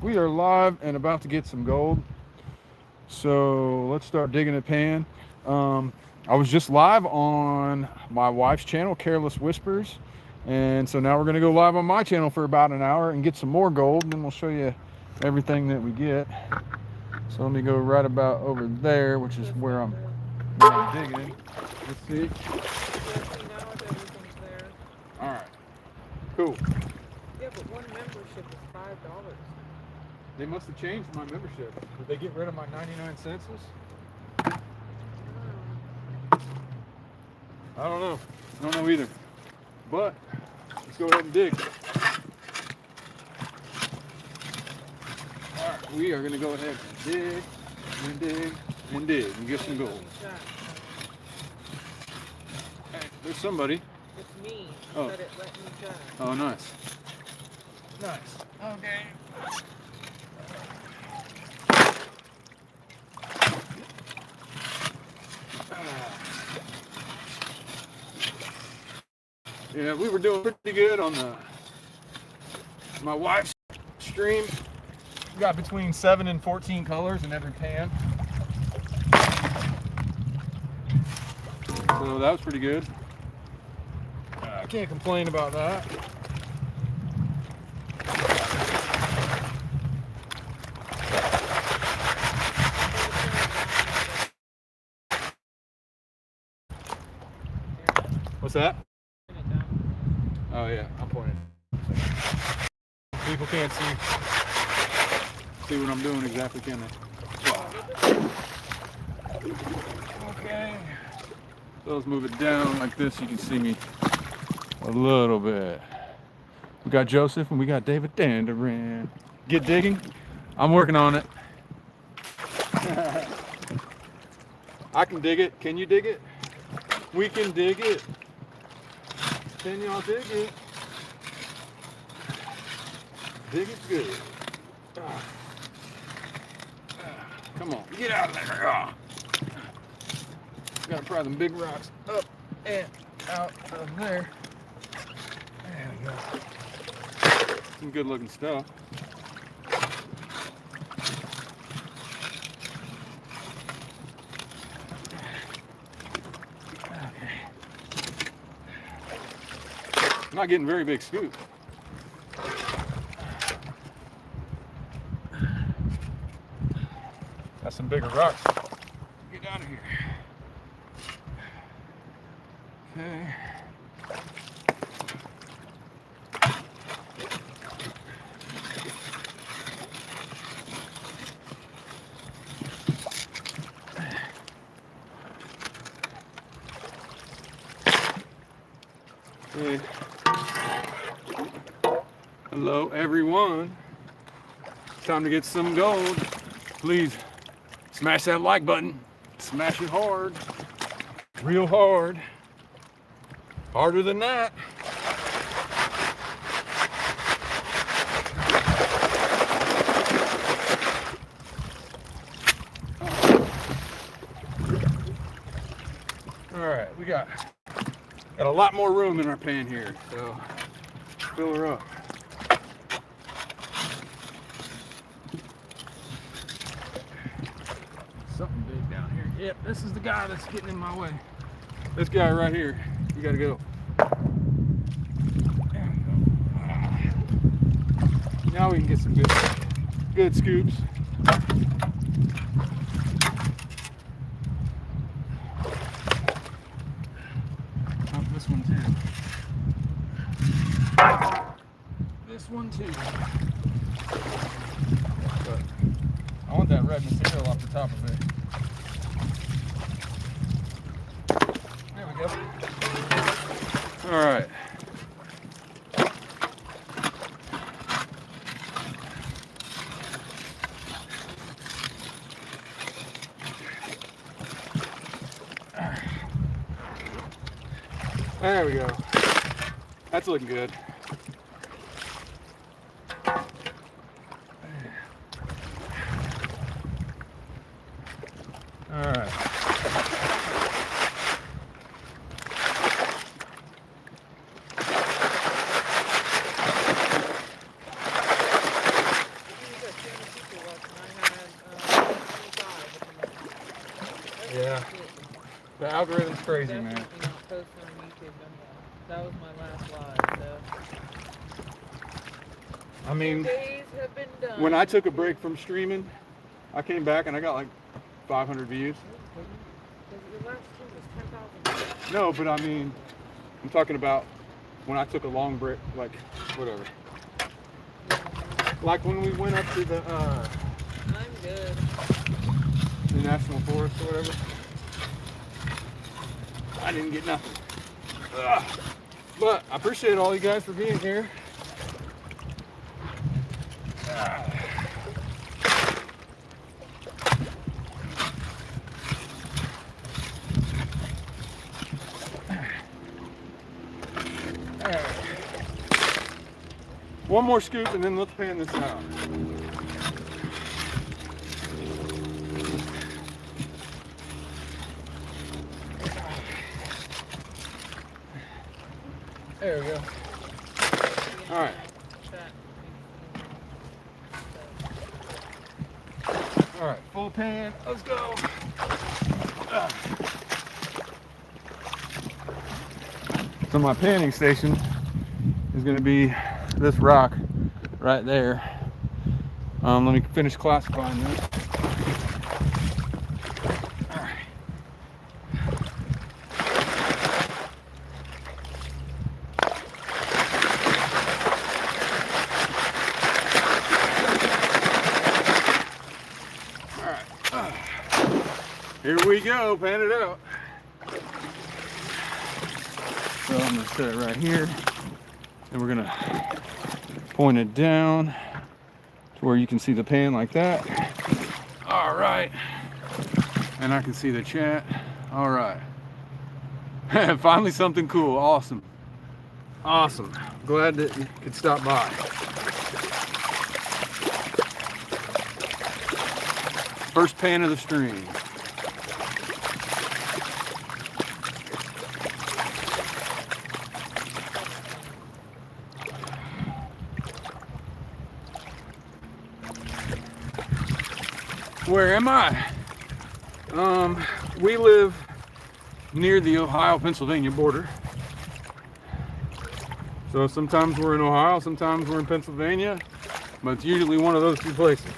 We are live and about to get some gold. So let's start digging a pan. Um, I was just live on my wife's channel, Careless Whispers. And so now we're going to go live on my channel for about an hour and get some more gold. And then we'll show you everything that we get. So let me go right about over there, which is where I'm digging. Let's see. Yeah, see, now everything's there. All right. Cool. Yeah, but one membership is $5. They must have changed my membership. Did they get rid of my 99 census? I don't know. I don't know either. But let's go ahead and dig. All right, we are going to go ahead and dig and dig and dig and get some gold. Hey, there's somebody. It's me. Oh. Said it let me check. Oh, nice. Nice. Okay. Yeah, we were doing pretty good on my wife's stream. We got between 7 and 14 colors in every pan. So that was pretty good. I can't complain about that. What's that? Oh yeah, I'm pointing. People can't see what I'm doing exactly, can they? Okay. So let's move it down like this. You can see me a little bit. We got Joseph and we got David Danderin. Get digging? I'm working on it. I can dig it. Can you dig it? We can dig it. Can y'all dig it? Dig it good. Come on, get out of there. Gotta pry them big rocks up and out of there. There we go. Some good looking stuff. I'm not getting very big scoops. Got some bigger rocks. Get out of here. Okay. Hey. Hello everyone. Time to get some gold. Please smash that like button. Smash it hard. Real hard. Harder than that. All right, we got a lot more room in our pan here, so fill her up. Something big down here. Yep, this is the guy that's getting in my way. This guy right here. You gotta go. There we go. Now we can get some good scoops. Oh, this one too. This one too. But I want that red material off the top of it. There we go. All right. There we go. That's looking good. All right. The algorithm's crazy, Definitely man. not posting on YouTube no more. That was my last live, so. I mean, Days have been done. when I took a break from streaming, I came back and I got like 500 views. Because your last stream was 10,000. No, but I mean, I'm talking about when I took a long break, like whatever. Like when we went up to the I'm good. National Forest or whatever. I didn't get nothing. Ugh. But I appreciate all you guys for being here. One more scoop and then let's pan this out. There we go. All right. All right, full pan. Let's go. So my panning station is going to be this rock right there. Let me finish classifying this. All right. Here we go, pan it out. So I'm gonna set it right here, and we're gonna point it down to where you can see the pan like that. All right, and I can see the chat. All right, finally something cool. Awesome, awesome. Glad that you could stop by. First pan of the stream. Where am I? We live near the Ohio-Pennsylvania border. So sometimes we're in Ohio, sometimes we're in Pennsylvania, but it's usually one of those two places.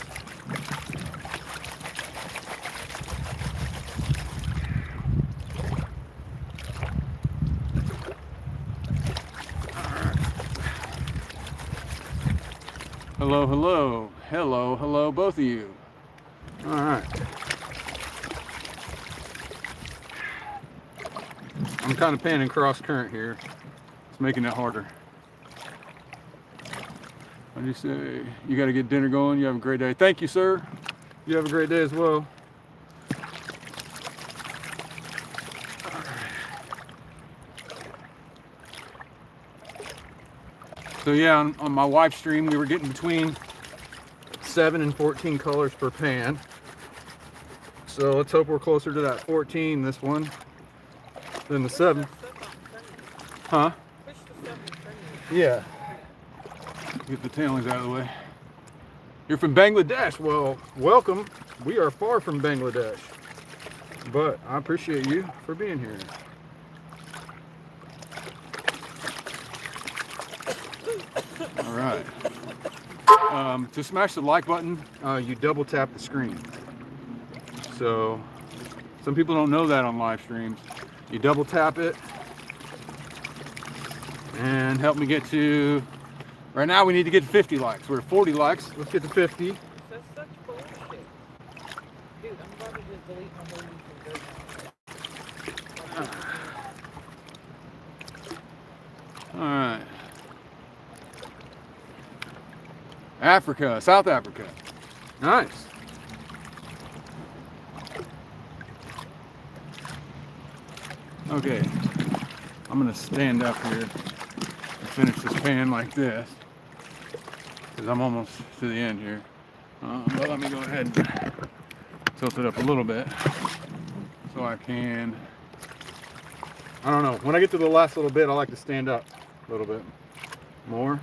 Hello, hello, hello, hello, both of you. All right. I'm kind of panning cross current here. It's making it harder. What do you say? You got to get dinner going. You have a great day. Thank you, sir. You have a great day as well. So yeah, on my wife's stream, we were getting between 7 and 14 colors per pan. So let's hope we're closer to that 14 this one than the 7. Huh? Push the 7 in front of Yeah. Get the tailings out of the way. You're from Bangladesh. Well, welcome. We are far from Bangladesh. But I appreciate you for being here. All right. To smash the like button, you double tap the screen. So some people don't know that on live streams. You double tap it and help me get to, right now we need to get to 50 likes. We're at 40 likes. Let's get to 50. That's such bullshit. Dude, I'm about to just delete my whole YouTube video. All right. Africa, South Africa. Nice. Okay, I'm gonna stand up here and finish this pan like this because I'm almost to the end here. But let me go ahead and tilt it up a little bit so I can, I don't know, when I get to the last little bit I like to stand up a little bit more.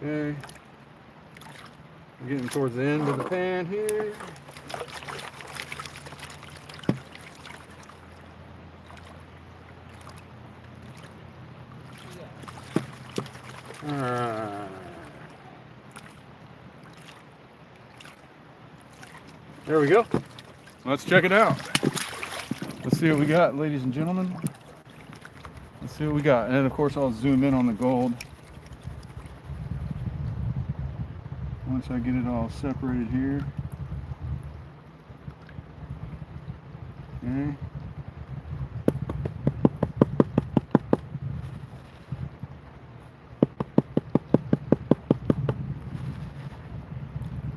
Okay. Getting towards the end of the pan here. Alright. There we go. Let's check it out. Let's see what we got, ladies and gentlemen. Let's see what we got. And then, of course, I'll zoom in on the gold once I get it all separated here. Okay.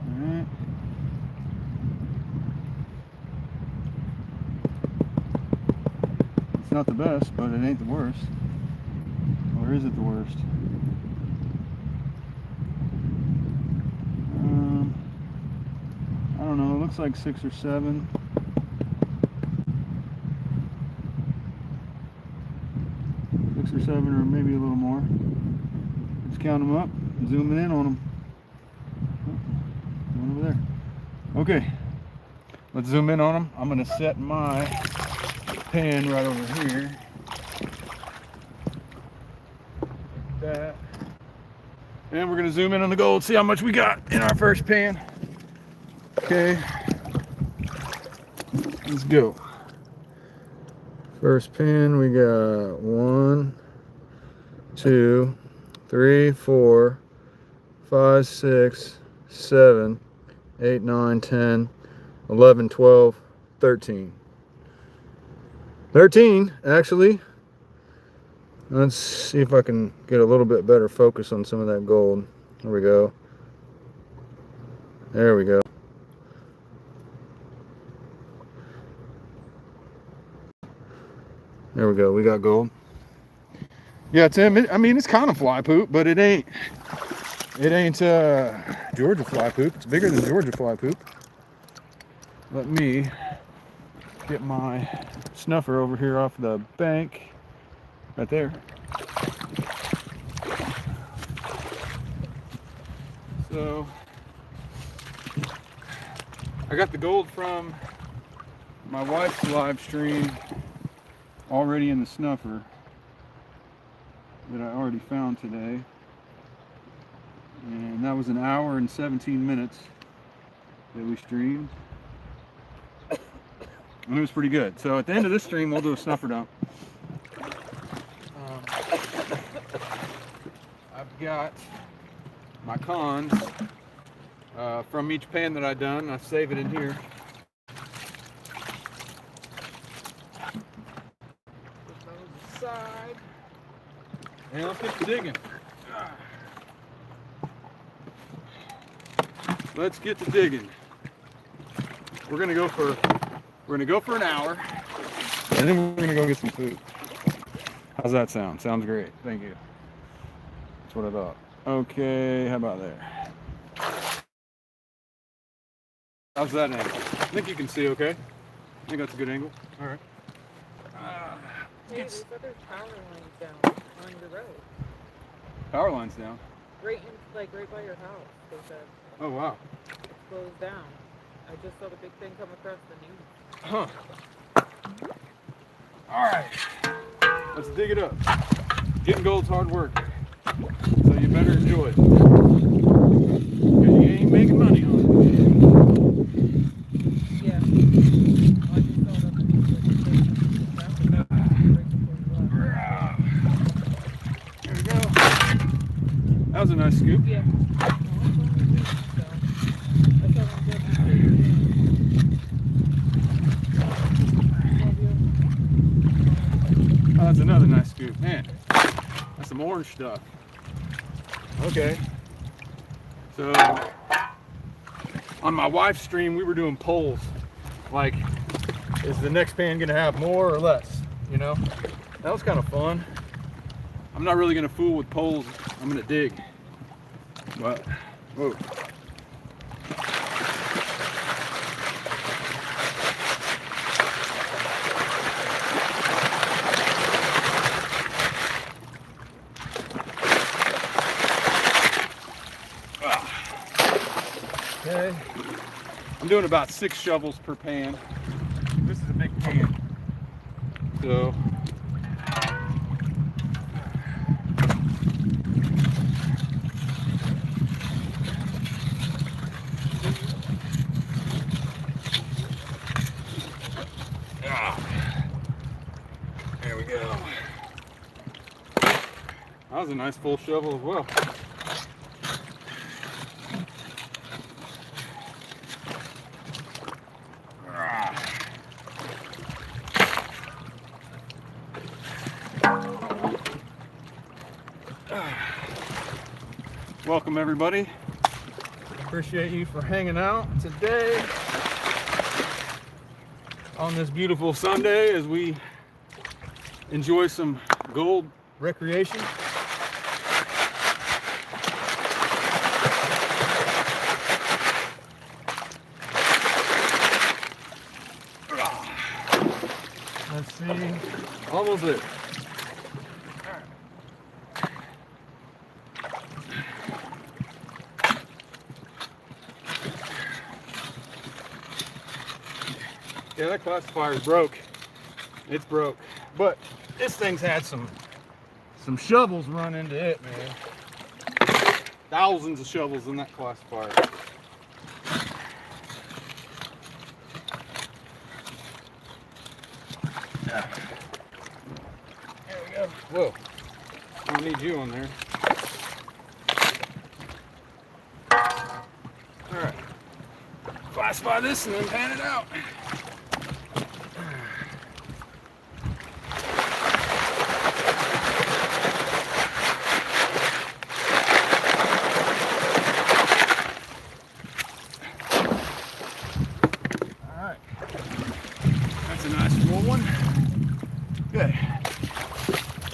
Alright. It's not the best, but it ain't the worst. Or is it the worst? I don't know, it looks like 6 or 7. Or 7, or maybe a little more. Let's count them up, zooming in on them. Oh, one over there. Okay, let's zoom in on them. I'm going to set my pan right over here. Like that. And we're going to zoom in on the gold, see how much we got in our first pan. Okay, let's go. First pan, we got 1, 2, 3, 4, 5, 6, 7, 8, 9, 10, 11, 12, 13. 13, actually. Let's see if I can get a little bit better focus on some of that gold. There we go. There we go. There we go. We got gold. Yeah, Tim. I mean, it's kind of fly poop, but it ain't Georgia fly poop. It's bigger than Georgia fly poop. Let me get my snuffer over here off the bank, right there. So I got the gold from my wife's live stream already in the snuffer that I already found today, and that was an hour and 17 minutes that we streamed, and it was pretty good. So at the end of this stream we'll do a snuffer dump. I've got my cons from each pan that I've done. I save it in here. Side. And let's get to digging. Let's get to digging. We're gonna go for an hour, and then we're gonna go get some food. How's that sound? Sounds great. Thank you. That's what I thought. Okay, how about there? How's that angle? I think you can see okay. I think that's a good angle. All right. Hey, there's other power lines down on your road. Power lines down. Right by your house. There's a Oh wow. closed down. I just saw the big thing come across the news. Huh. All right. Let's dig it up. Getting gold's hard work, so you better enjoy it. Because you ain't making money on it. Yeah. Well, I just saw that. There we go. That was a nice scoop. Yeah. Oh, that's another nice scoop. Man, that's some orange stuff. Okay. So, on my wife's stream, we were doing polls. Like, is the next pan going to have more or less? You know? That was kind of fun. I'm not really going to fool with polls. I'm going to dig. But, whoa. today. I'm doing about 6 shovels per pan. This is a big pan. So there we go. That was a nice full shovel as well. Welcome everybody. Appreciate you for hanging out today on this beautiful Sunday as we enjoy some gold recreation. Let's see, almost there. Yeah, that classifier's broke. It's broke. But this thing's had some shovels run into it, man. Thousands of shovels in that classifier. There we go. Whoa. I don't need you on there. Alright. Classify this and then pan it out. Good.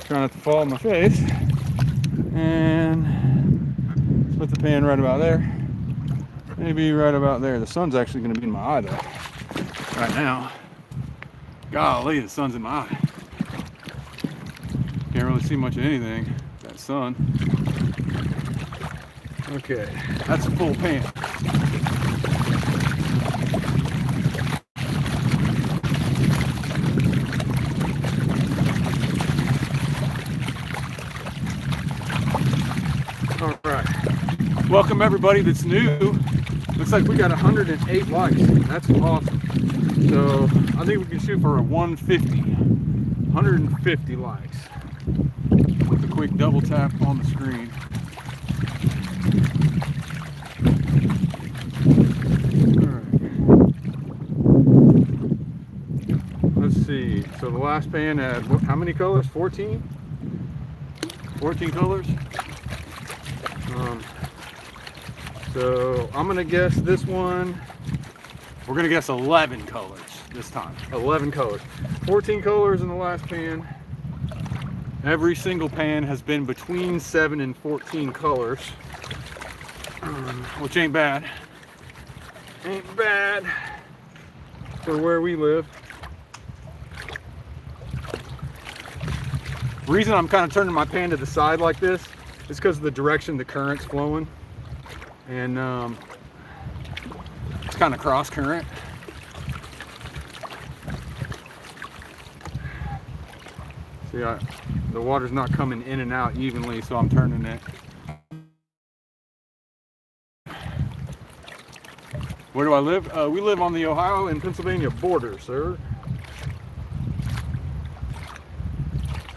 Try not to fall on my face. And put the pan right about there. Maybe right about there. The sun's actually going to be in my eye though. Right now. Golly, the sun's in my eye. Can't really see much of anything. That sun. Okay, that's a full pan. Welcome everybody that's new. Looks like we got 108 likes. That's awesome. So I think we can shoot for a 150 likes. With a quick double tap on the screen. All right. Let's see. So the last pan had how many colors? 14? 14 colors. So I'm gonna guess this one, we're gonna guess 11 colors this time. 11 colors. 14 colors in the last pan. Every single pan has been between 7 and 14 colors, which ain't bad. Ain't bad for where we live. The reason I'm kind of turning my pan to the side like this is because of the direction the current's flowing. And it's kind of cross current. See, the water's not coming in and out evenly, so I'm turning it. Where do I live? We live on the Ohio and Pennsylvania border, sir.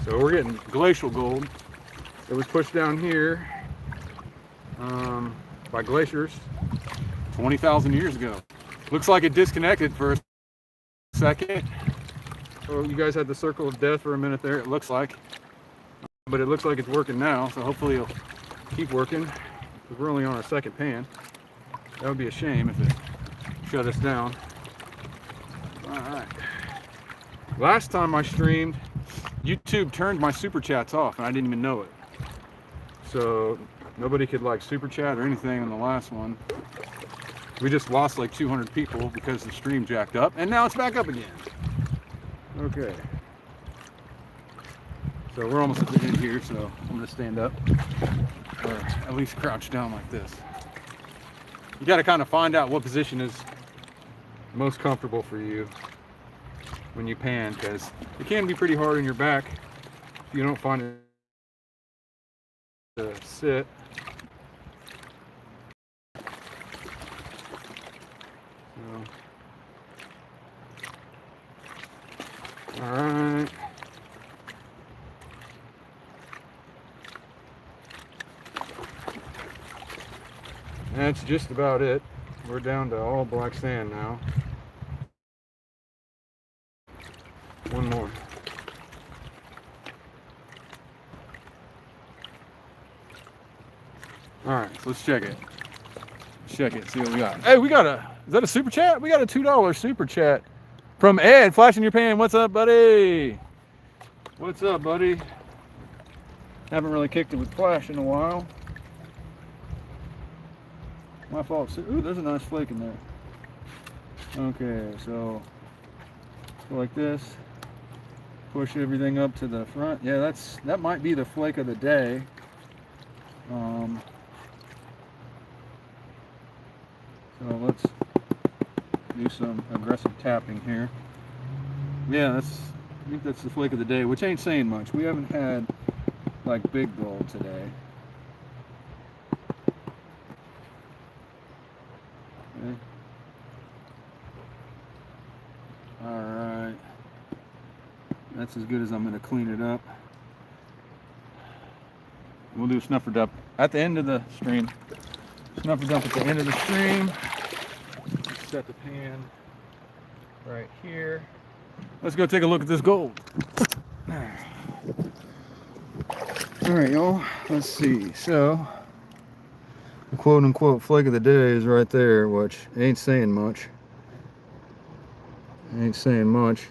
So we're getting glacial gold. It was pushed down here by glaciers 20,000 years ago. Looks like it disconnected for a second. Oh, you guys had the circle of death for a minute there, it looks like. But it looks like it's working now, so hopefully it'll keep working. Because we're only on our second pan. That would be a shame if it shut us down. Alright. Last time I streamed, YouTube turned my super chats off and I didn't even know it. So nobody could like super chat or anything on the last one. We just lost like 200 people because the stream jacked up, and now it's back up again. Okay. So we're almost at the end here, so I'm gonna stand up, or at least crouch down like this. you got to kind of find out what position is most comfortable for you when you pan, because it can be pretty hard on your back if you don't find it to sit. So, all right. That's just about it. We're down to all black sand now. One more. All right, so let's check it. Check it, see what we got. Hey, is that a super chat? We got a $2 super chat from Ed, flashing your pan. What's up, buddy? What's up, buddy? Haven't really kicked it with Flash in a while. My fault. Ooh, there's a nice flake in there. Okay, so go like this. Push everything up to the front. Yeah, that might be the flake of the day. So let's do some aggressive tapping here. Yeah, I think that's the flake of the day, which ain't saying much. We haven't had like big gold today. Okay. All right. That's as good as I'm going to clean it up. We'll do a snuffer dump at the end of the stream. Snuffer dump at the end of the stream. Set the pan right here. Let's go take a look at this gold. All right, y'all. Let's see. So, the quote-unquote flake of the day is right there, which ain't saying much. Ain't saying much.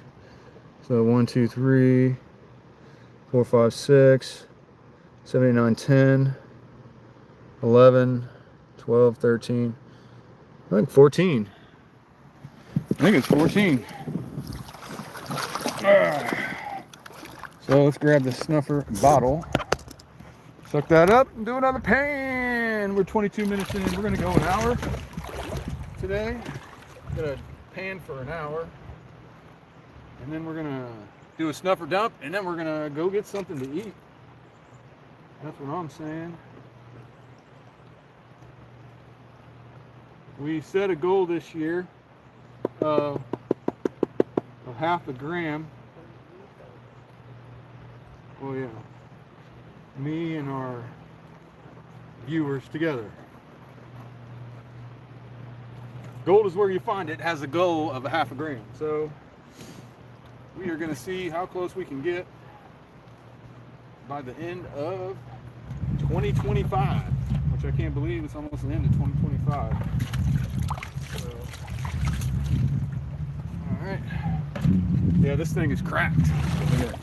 So 1, 2, 3, 4, 5, 6, 7, 8, 9, 10, 11, 12, 13. I think 14. I think it's 14. So let's grab the snuffer bottle. Suck that up and do another pan. We're 22 minutes in. We're going to go an hour today. Going to pan for an hour. And then we're going to do a snuffer dump. And then we're going to go get something to eat. That's what I'm saying. We set a goal this year of half a gram. Oh yeah. Me and our viewers together. Gold is where you find it. Has a goal of a half a gram. So we are going to see how close we can get by the end of 2025, which I can't believe it's almost the end of 2025. So, all right. Yeah, this thing is cracked.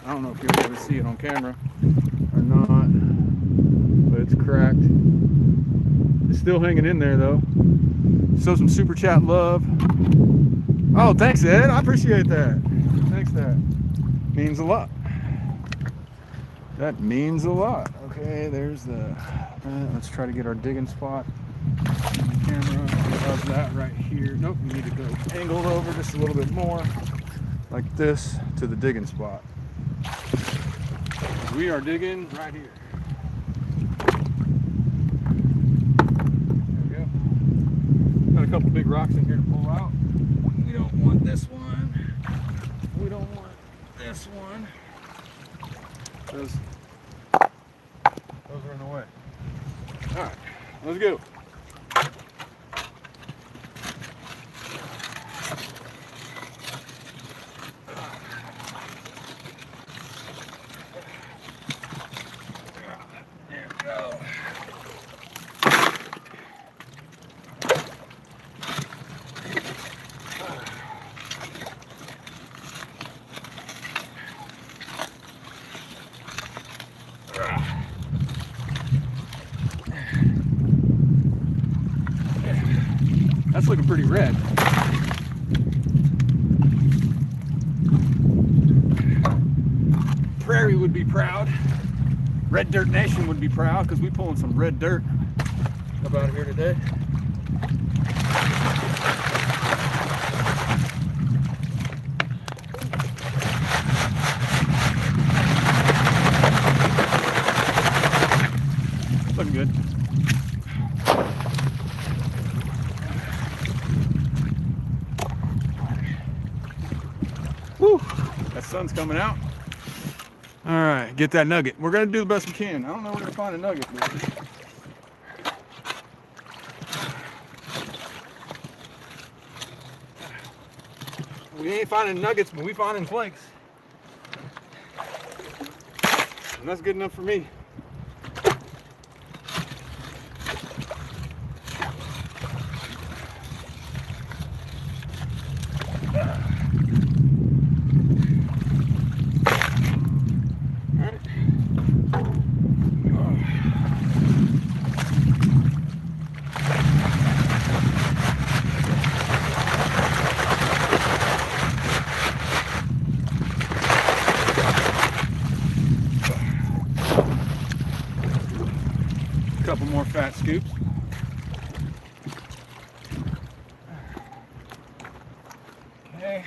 I don't know if you'll be able to see it on camera or not, but it's cracked. It's still hanging in there though. So some super chat love. Oh, thanks, Ed. I appreciate that. Thanks, that means a lot. That means a lot. Okay, there's the. Let's try to get our digging spot on the camera. How's that right here? Nope, we need to go angled over just a little bit more, like this, to the digging spot. We are digging right here. There we go. Got a couple big rocks in here to pull out. We don't want this one. We don't want this one. Those are in the way. All right, let's go. There we go. That's looking pretty red. Prairie would be proud. Red Dirt Nation would be proud because we pulling some red dirt up out of here today. coming out. All right, get that nugget. We're gonna do the best we can. I don't know where to find a nugget, but we ain't finding nuggets, but we finding flakes. And that's good enough for me. Couple more fat scoops. Okay.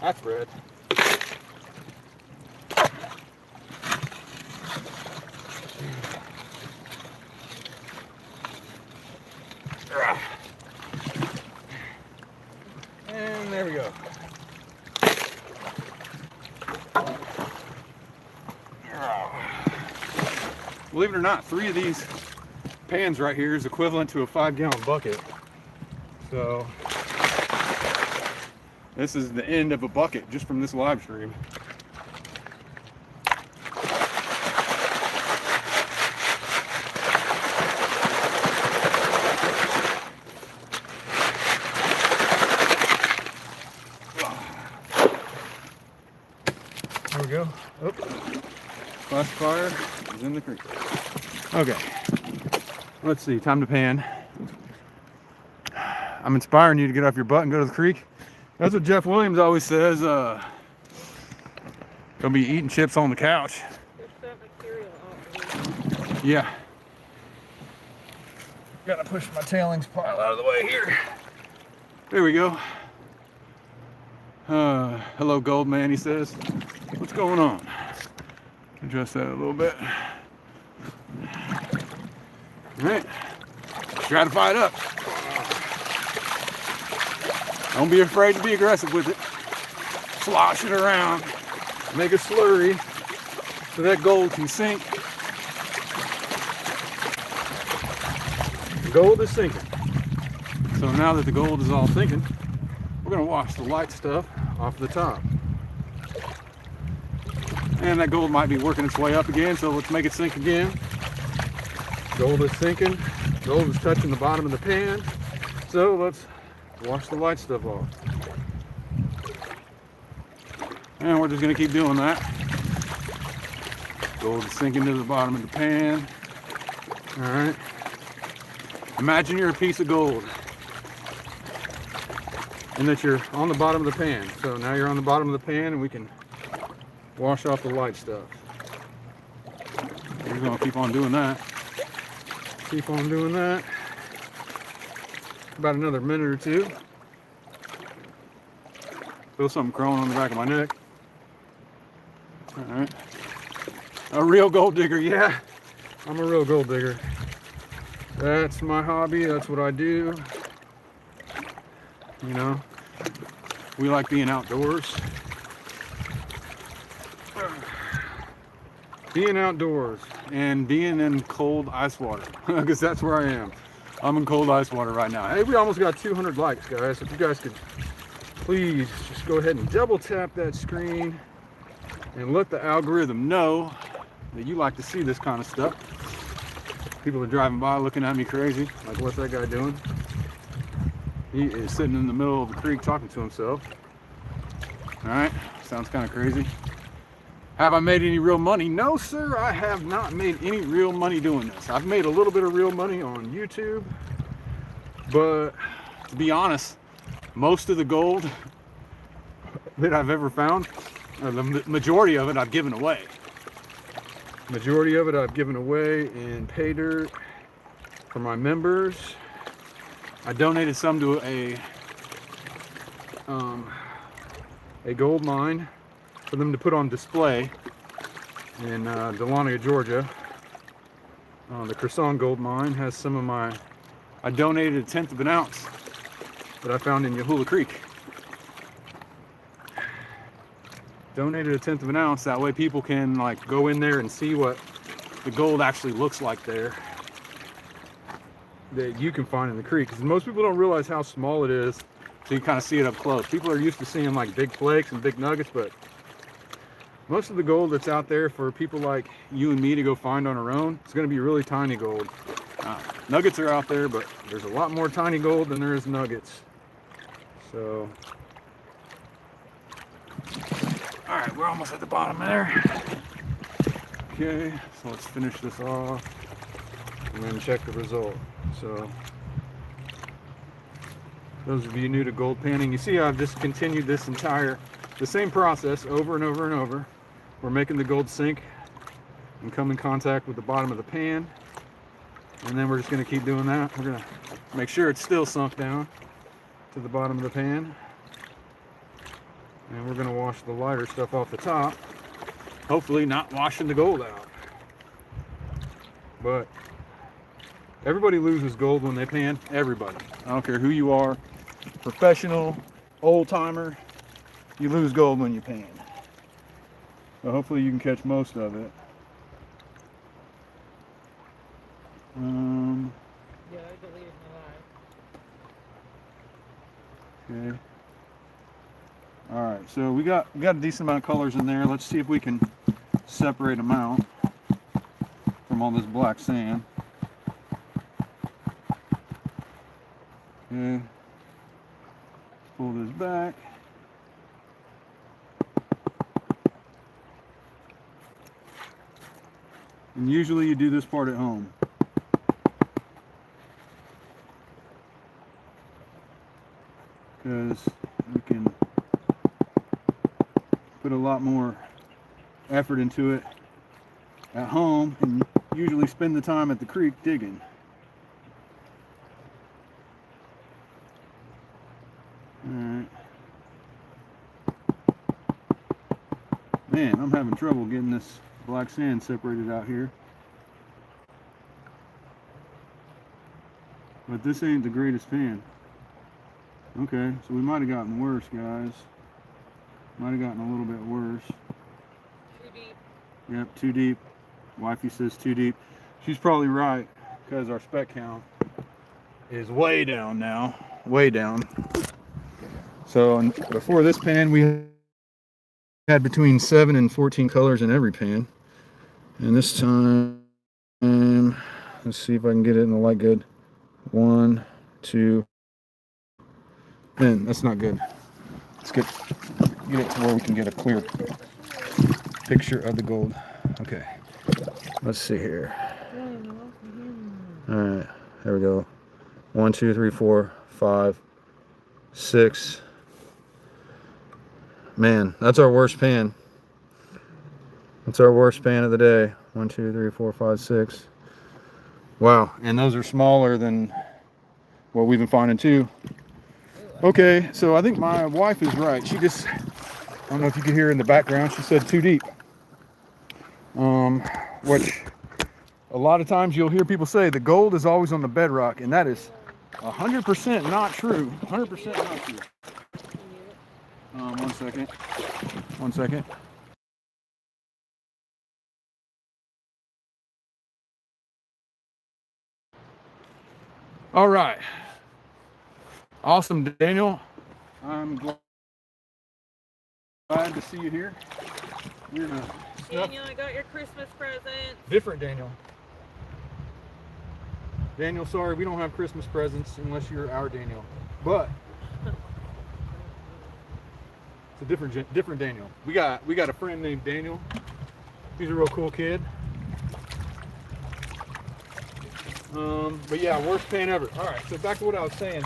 That's red. And there we go. Believe it or not, 3 of these pans right here is equivalent to a 5-gallon bucket. So this is the end of a bucket just from this live stream. There we go. Oops. Classifier is in the creek. Okay. Let's see. Time to pan. I'm inspiring you to get off your butt and go to the creek. That's what Jeff Williams always says. Gonna be eating chips on the couch. There's that material out there. Yeah. Gotta push my tailings pile out of the way here. There we go. Hello, gold man, he says. What's going on? Adjust that a little bit. All right. Stratify it up. Don't be afraid to be aggressive with it. Slosh it around. Make a slurry so that gold can sink. The gold is sinking. So now that the gold is all sinking, we're going to wash the light stuff off the top. And that gold might be working its way up again, so let's make it sink again. Gold is sinking. Gold is touching the bottom of the pan. So let's wash the light stuff off. And we're just going to keep doing that. Gold is sinking to the bottom of the pan. All right. Imagine you're a piece of gold and that you're on the bottom of the pan. So now you're on the bottom of the pan and we can wash off the light stuff. We're going to keep on doing that. Keep on doing that. About another minute or two. Feel something crawling on the back of my neck. All right. A real gold digger, yeah. I'm a real gold digger. That's my hobby. That's what I do. You know, we like being outdoors. Being outdoors and being in cold ice water, because that's where I am. I'm in cold ice water right now. Hey, we almost got 200 likes, guys. If you guys could please just go ahead and double tap that screen and let the algorithm know that you like to see this kind of stuff. People are driving by looking at me crazy, like, what's that guy doing? He is sitting in the middle of the creek talking to himself. All right, sounds kind of crazy. Have I made any real money? No, sir, I have not made any real money doing this. I've made a little bit of real money on YouTube, but to be honest, most of the gold that I've ever found, or the majority of it, I've given away. Majority of it I've given away in pay dirt for my members. I donated some to a gold mine for them to put on display in Dahlonega, Georgia. The Croissant Gold Mine has some of my, I donated 1/10 of an ounce that I found in Yahula Creek. Donated 1/10 of an ounce, that way people can like go in there and see what the gold actually looks like there, that you can find in the creek, because most people don't realize how small it is, so you kind of see it up close. People are used to seeing like big flakes and big nuggets, but most of the gold that's out there for people like you and me to go find on our own, it's going to be really tiny gold. Nuggets are out there, but there's a lot more tiny gold than there is nuggets. So, all right, we're almost at the bottom there. Okay, so let's finish this off and then check the result. So, those of you new to gold panning, you see I've just continued this the same process over and over and over. We're making the gold sink and come in contact with the bottom of the pan. And then we're just going to keep doing that. We're going to make sure it's still sunk down to the bottom of the pan. And we're going to wash the lighter stuff off the top. Hopefully not washing the gold out. But everybody loses gold when they pan. Everybody. I don't care who you are. Professional, old timer. You lose gold when you pan. So hopefully you can catch most of it. Yeah, I deleted my live. Okay. All right, so we got a decent amount of colors in there. Let's see if we can separate them out from all this black sand. Okay. Pull this back. And usually you do this part at home. Because you can put a lot more effort into it at home and usually spend the time at the creek digging. Alright. Man, I'm having trouble getting this black sand separated out here. But this ain't the greatest pan. Okay, so we might have gotten worse, guys. Might have gotten a little bit worse. Too deep. Yep, too deep. Wifey says too deep. She's probably right, because our spec count is way down now. Way down. So before this pan, we had between 7 and 14 colors in every pan. And this time, let's see if I can get it in the light good. 1, 2. Man, that's not good. Let's get it to where we can get a clear picture of the gold. Okay. Let's see here. All right, there we go. 1, 2, 3, 4, 5, 6. Man, that's our worst pan. That's our worst pan of the day. 1, 2, 3, 4, 5, 6. Wow, and those are smaller than what we've been finding too. Okay, so I think my wife is right. She just, I don't know if you can hear in the background, she said too deep. Which a lot of times you'll hear people say the gold is always on the bedrock, and that is 100% not true. 100% not true. 1 second. 1 second. All right. Awesome, Daniel. I'm glad to see you here. You're gonna Daniel, I got your Christmas present. Different Daniel. Daniel, sorry, we don't have Christmas presents unless you're our Daniel. But it's a different Daniel. We got a friend named Daniel. He's a real cool kid. But yeah, worst pan ever. All right, so back to what I was saying.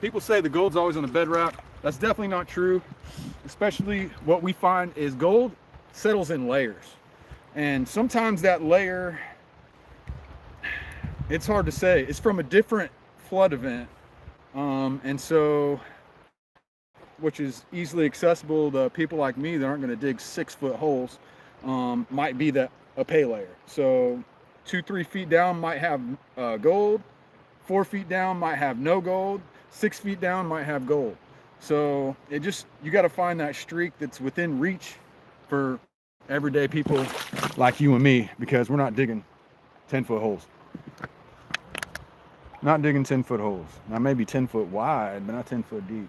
People say the gold's always on the bedrock. That's definitely not true. Especially what we find is gold settles in layers. And sometimes that layer, it's hard to say. It's from a different flood event. And so, which is easily accessible to people like me that aren't going to dig 6-foot holes. might be a pay layer. So 2-3 feet down might have gold, 4 feet down might have no gold, 6 feet down might have gold. So you got to find that streak that's within reach for everyday people like you and me, because we're not digging 10-foot holes. Not digging 10-foot holes. Now maybe 10 foot wide, but not 10 foot deep.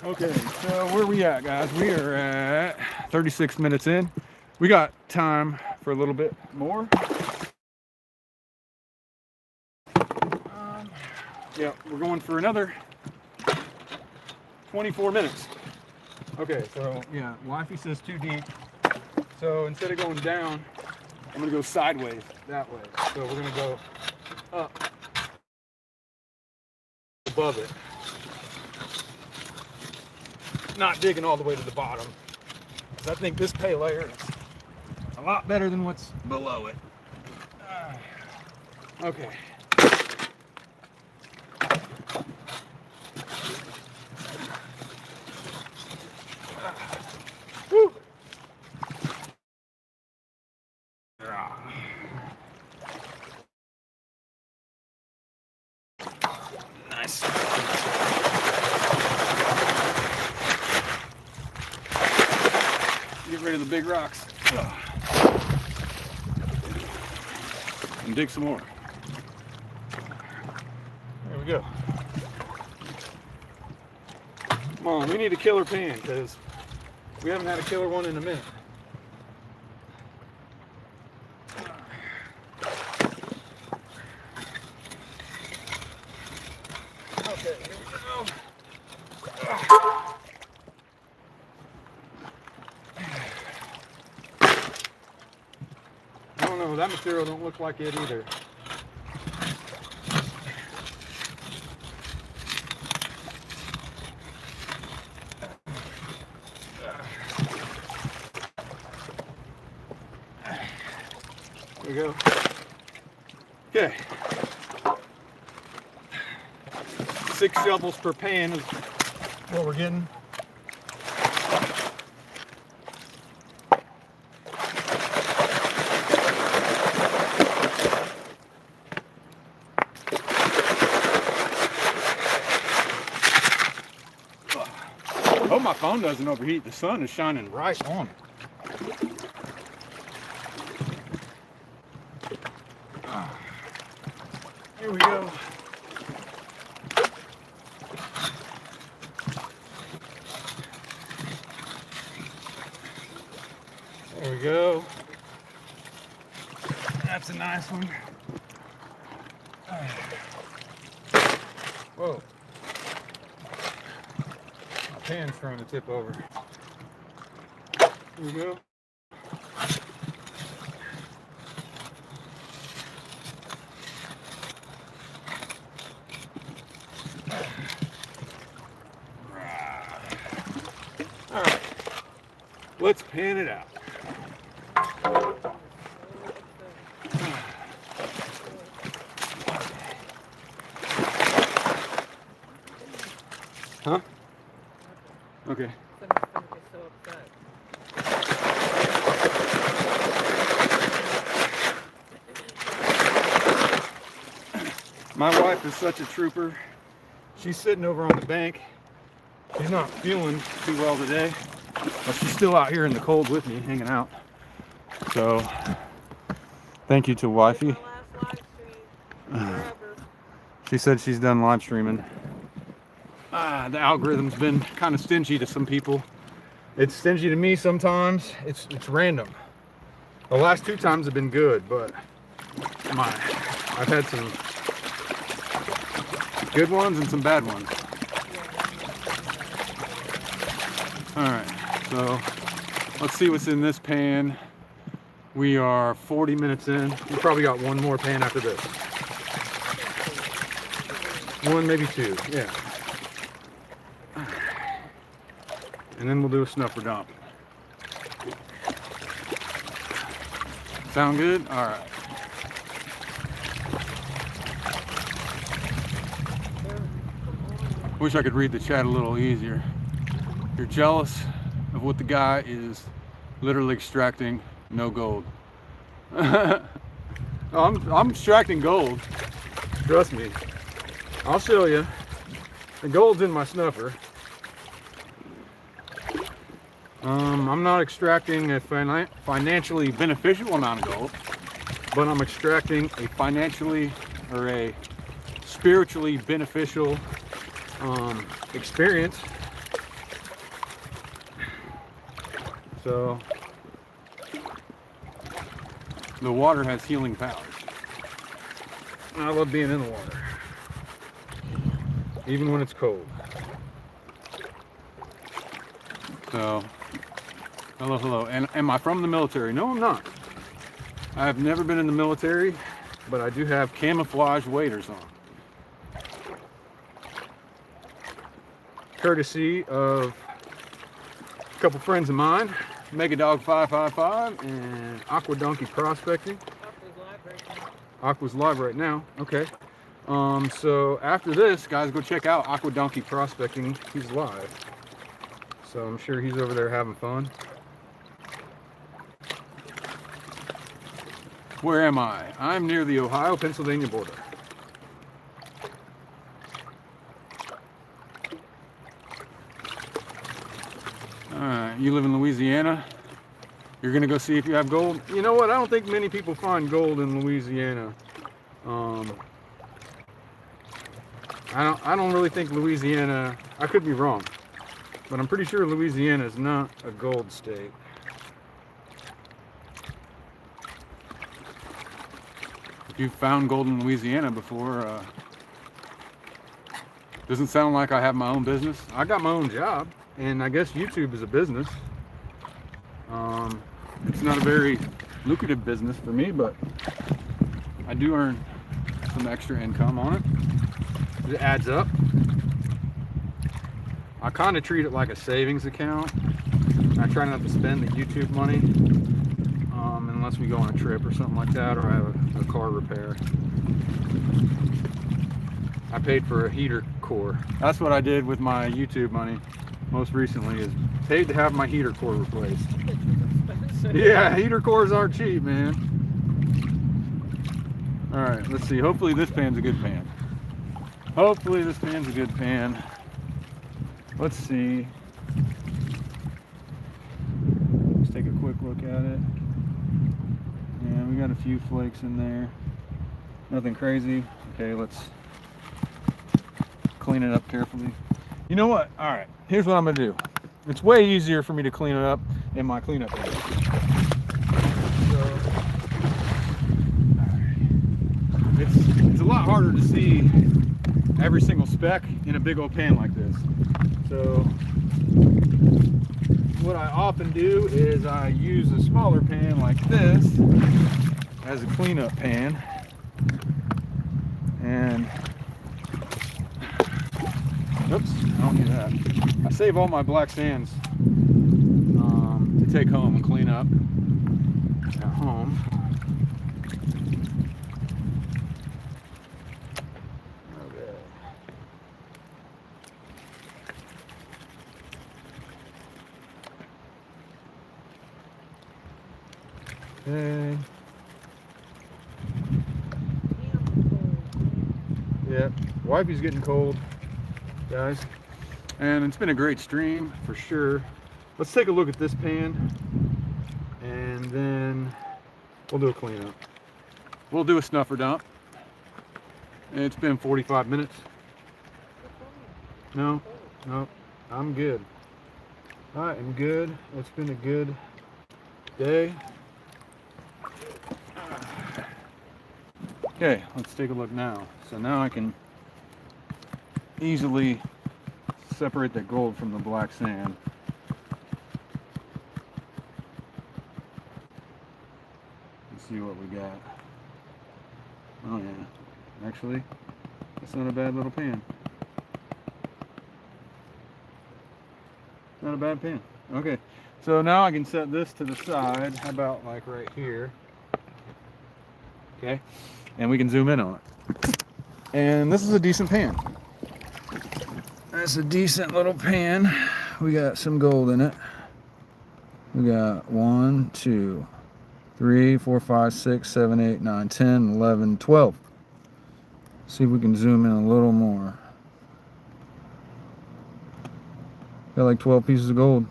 Okay, so where are we at, guys? We are at 36 minutes in. We got time for a little bit more. Yeah, we're going for another 24 minutes. Okay, so yeah, wifey says too deep. So instead of going down, I'm gonna go sideways that way. So we're gonna go up above it. Not digging all the way to the bottom, because I think this pay layer is a lot better than what's below it. Okay. Woo. Nice. Get rid of the big rocks. And dig some more. There we go. Come on, we need a killer pan, because we haven't had a killer one in a minute. Okay, here we go. I don't know, that material don't look like it either. There we go. Okay. 6 shovels per pan is what we're getting. I hope my phone doesn't overheat. The sun is shining right on it. Here we go. There we go. That's a nice one. Whoa. My pan's trying to tip over. Here we go. All right, let's pan it out. Huh? Okay. My wife is such a trooper. She's sitting over on the bank. She's not feeling too well today, but she's still out here in the cold with me, hanging out. So, thank you to wifey. She said she's done live streaming. The algorithm's been kind of stingy to some people. It's stingy to me sometimes. It's random. The last 2 times have been good, but I've had some good ones and some bad ones. Alright, so let's see what's in this pan. We are 40 minutes in. We probably got one more pan after this. 1, maybe 2, yeah. And then we'll do a snuffer dump. Sound good? Alright. Wish I could read the chat a little easier. you're jealous of what the guy is literally extracting no gold. I'm extracting gold. Trust me. I'll show you. The gold's in my snuffer. I'm not extracting a financially beneficial amount of gold, but I'm extracting a financially or a spiritually beneficial experience. So the water has healing powers. I love being in the water, even when it's cold. So, hello. And am I from the military? No, I'm not. I have never been in the military, but I do have camouflage waders on. Courtesy of a couple friends of mine, Mega Dog 555 and Aqua Donkey Prospecting. Aqua's live right now. Okay. So after this, guys, go check out Aqua Donkey Prospecting. He's live. So I'm sure he's over there having fun. Where am I? I'm near the Ohio-Pennsylvania border. Alright, you live in Louisiana. You're gonna go see if you have gold. You know what? I don't think many people find gold in Louisiana. I don't really think Louisiana, I could be wrong, but I'm pretty sure Louisiana is not a gold state. If you've found gold in Louisiana before, doesn't sound like I have my own business. I got my own job, and I guess YouTube is a business. It's not a very lucrative business for me, but I do earn some extra income on it. It adds up. I kind of treat it like a savings account. I try not to spend the YouTube money unless we go on a trip or something like that, or I have a car repair. I paid for a heater core. That's what I did with my YouTube money most recently, is paid to have my heater core replaced. Yeah, heater cores aren't cheap, man. All right, let's see. Hopefully this pan's a good pan. Hopefully this pan's a good pan. Let's see. Let's take a quick look at it. Yeah, we got a few flakes in there. Nothing crazy. Okay, let's clean it up carefully. You know what? All right, here's what I'm gonna do. It's way easier for me to clean it up in my cleanup pan. It's a lot harder to see every single speck in a big old pan like this. So what I often do is I use a smaller pan like this as a cleanup pan, and oops, I don't do that. I save all my black sands to take home and clean up at home. Okay. Yeah, wifey's getting cold, guys. And it's been a great stream for sure. Let's take a look at this pan, and then we'll do a cleanup. We'll do a snuffer dump. It's been 45 minutes. No, I'm good. I am good. It's been a good day. Okay, let's take a look now. So now I can easily separate the gold from the black sand. Let's see what we got. Oh yeah, actually, that's not a bad little pan. Not a bad pan. Okay, so now I can set this to the side. How about like right here? Okay, and we can zoom in on it. And this is a decent pan. That's a decent little pan. we got some gold in it. We got 1, 2, 3, 4, 5, 6, 7, 8, 9, 10, 11, 12. See if we can zoom in a little more. Got like 12 pieces of gold.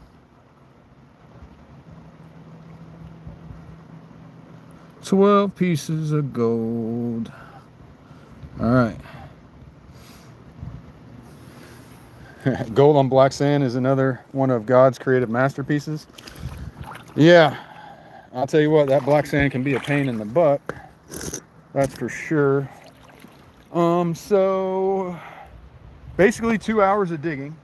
$12 pieces of gold. All right. Gold on black sand is another one of God's creative masterpieces. Yeah, I'll tell you what, that black sand can be a pain in the butt. That's for sure. So basically 2 hours of digging.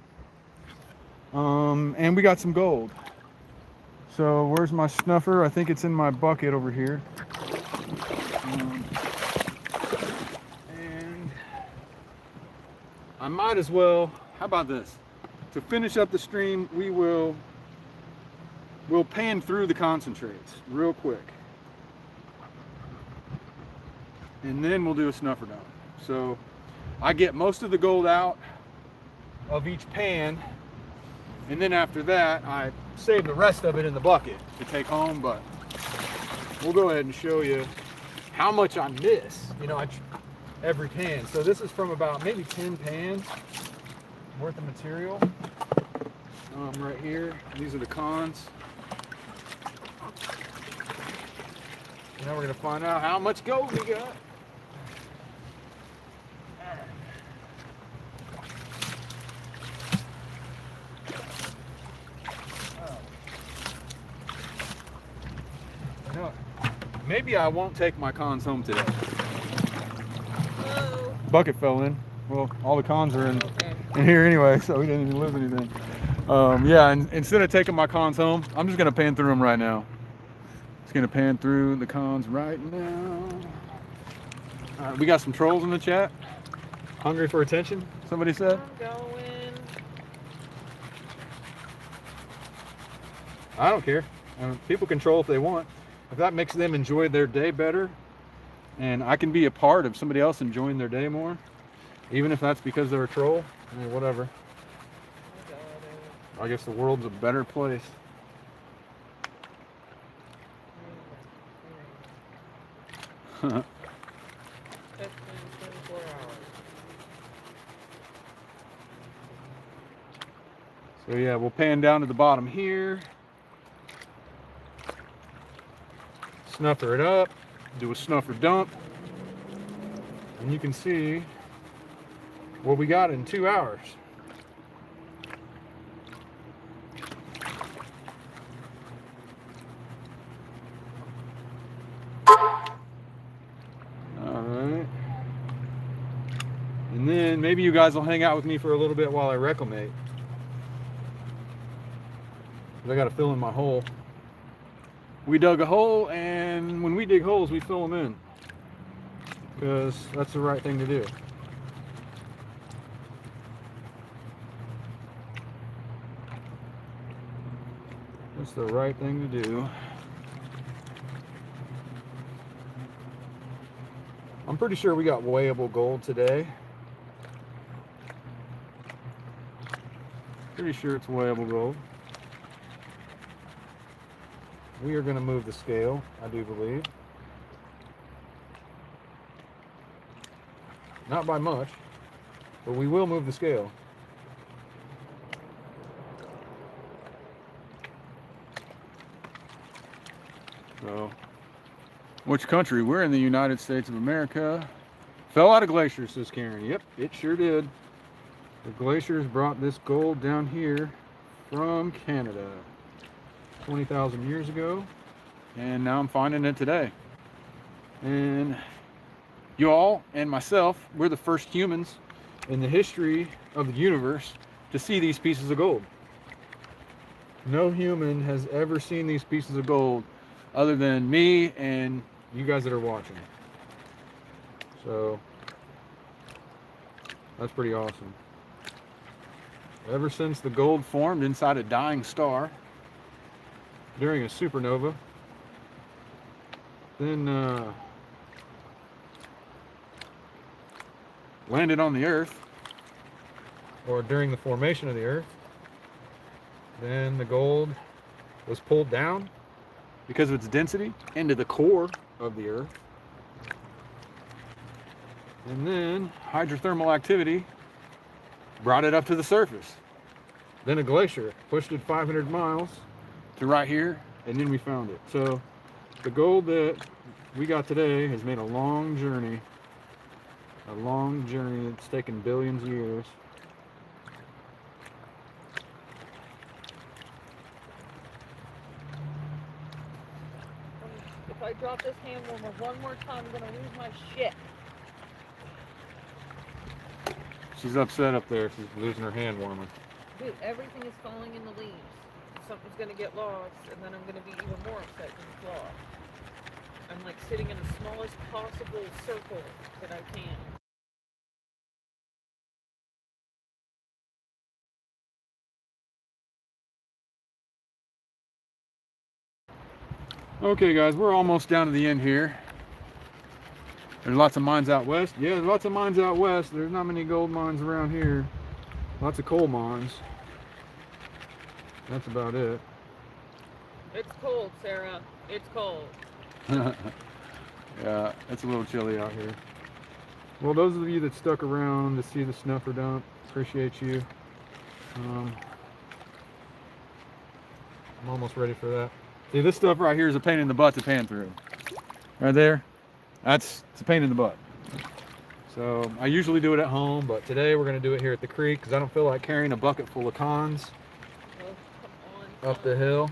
And we got some gold. So where's my snuffer? I think it's in my bucket over here. And I might as well, how about this? To finish up the stream, we'll pan through the concentrates real quick. And then we'll do a snuffer dome. So I get most of the gold out of each pan, and then after that I save the rest of it in the bucket to take home. But we'll go ahead and show you how much I miss, you know, every pan. So this is from about maybe 10 pans worth of material right here. These are the cons. Now we're gonna find out how much gold we got. You know, maybe I won't take my cons home today. Whoa. Bucket fell in. Well, all the cons are in, Okay. in here anyway, so we didn't even lose anything. Yeah, and instead of taking my cons home, I'm just gonna pan through them right now. Just gonna pan through the cons right now. All right, we got some trolls in the chat. Hungry for attention, somebody said. I'm going. I don't care. People can troll if they want. If that makes them enjoy their day better, and I can be a part of somebody else enjoying their day more, even if that's because they're a troll, I mean, whatever. I got it. I guess the world's a better place. That's been 24 hours. So yeah, we'll pan down to the bottom here. Snuffer it up, do a snuffer dump, and you can see what we got in 2 hours. Alright. And then maybe you guys will hang out with me for a little bit while I reclimate. 'Cause I gotta fill in my hole. We dug a hole, and when we dig holes, we fill them in. Because that's the right thing to do. That's the right thing to do. I'm pretty sure we got weighable gold today. Pretty sure it's weighable gold. We are going to move the scale, I do believe. Not by much, but we will move the scale. So, which country? We're in the United States of America. Fell out of glaciers, says Karen. Yep, it sure did. The glaciers brought this gold down here from Canada 20,000 years ago, and now I'm finding it today. And you all and myself, we're the first humans in the history of the universe to see these pieces of gold. No human has ever seen these pieces of gold other than me and you guys that are watching. So that's pretty awesome. Ever since the gold formed inside a dying star during a supernova, then landed on the earth, or during the formation of the earth, Then the gold was pulled down because of its density into the core of the earth. And then hydrothermal activity brought it up to the surface. Then a glacier pushed it 500 miles to right here, and then we found it. So the gold that we got today has made a long journey. A long journey. It's taken billions of years. If I drop this hand warmer one more time, I'm gonna lose my shit. She's upset up there. She's losing her hand warmer. Dude, everything is falling in the leaves. Something's gonna get lost, and then I'm gonna be even more upset when it's lost. I'm like sitting in the smallest possible circle that I can. Okay, guys, we're almost down to the end here. There's lots of mines out west. Yeah, there's lots of mines out west. There's not many gold mines around here. Lots of coal mines. That's about it. It's cold, Sarah. It's cold. Yeah, it's a little chilly out here. Well, those of you that stuck around to see the snuffer dump, appreciate you. I'm almost ready for that. See, this stuff right here is a pain in the butt to pan through. Right there, it's a pain in the butt. So I usually do it at home, but today we're going to do it here at the creek because I don't feel like carrying a bucket full of cons Oh, come on. up the hill.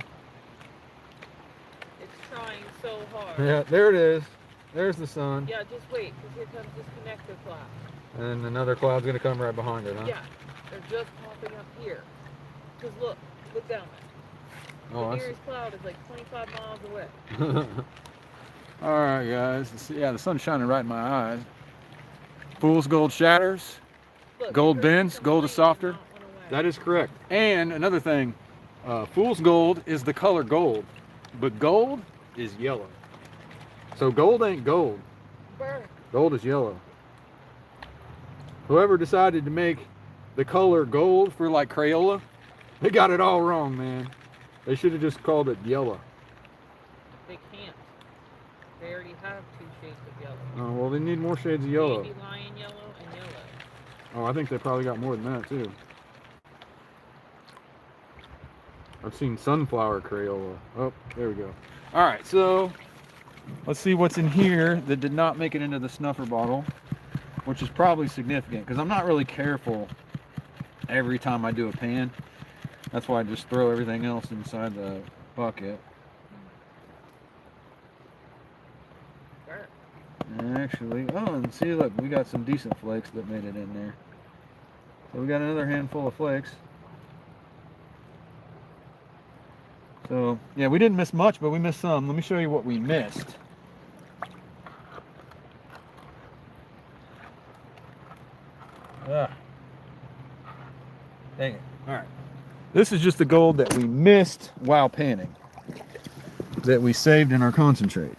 It's trying so hard. Yeah, there it is. There's the sun. Yeah, just wait, because here comes this connector cloud. And another cloud's going to come right behind it, huh? Yeah, they're just popping up here. Because look down there. Oh, The nearest cloud is like 25 miles away. All right, guys. Yeah, the sun's shining right in my eyes. Fool's gold shatters. Look, Gold you heard bends, me gold is complain, softer. not went away. That is correct. And another thing, fool's gold is the color gold, but gold is yellow. So gold ain't gold. Burn. Gold is yellow. Whoever decided to make the color gold for like Crayola, they got it all wrong, man. They should have just called it yellow. They can't. They already have 2 shades of yellow. Oh, well, they need more shades of yellow. Baby lion yellow and yellow. Oh, I think they probably got more than that, too. I've seen sunflower Crayola. Oh, there we go. All right, so let's see what's in here that did not make it into the snuffer bottle, which is probably significant because I'm not really careful every time I do a pan. That's why I just throw everything else inside the bucket. Burn. Actually, oh, and see, look, we got some decent flakes that made it in there. So we got another handful of flakes. So, yeah, we didn't miss much, but we missed some. Let me show you what we missed. Ah. Dang it. All right. This is just the gold that we missed while panning, that we saved in our concentrate.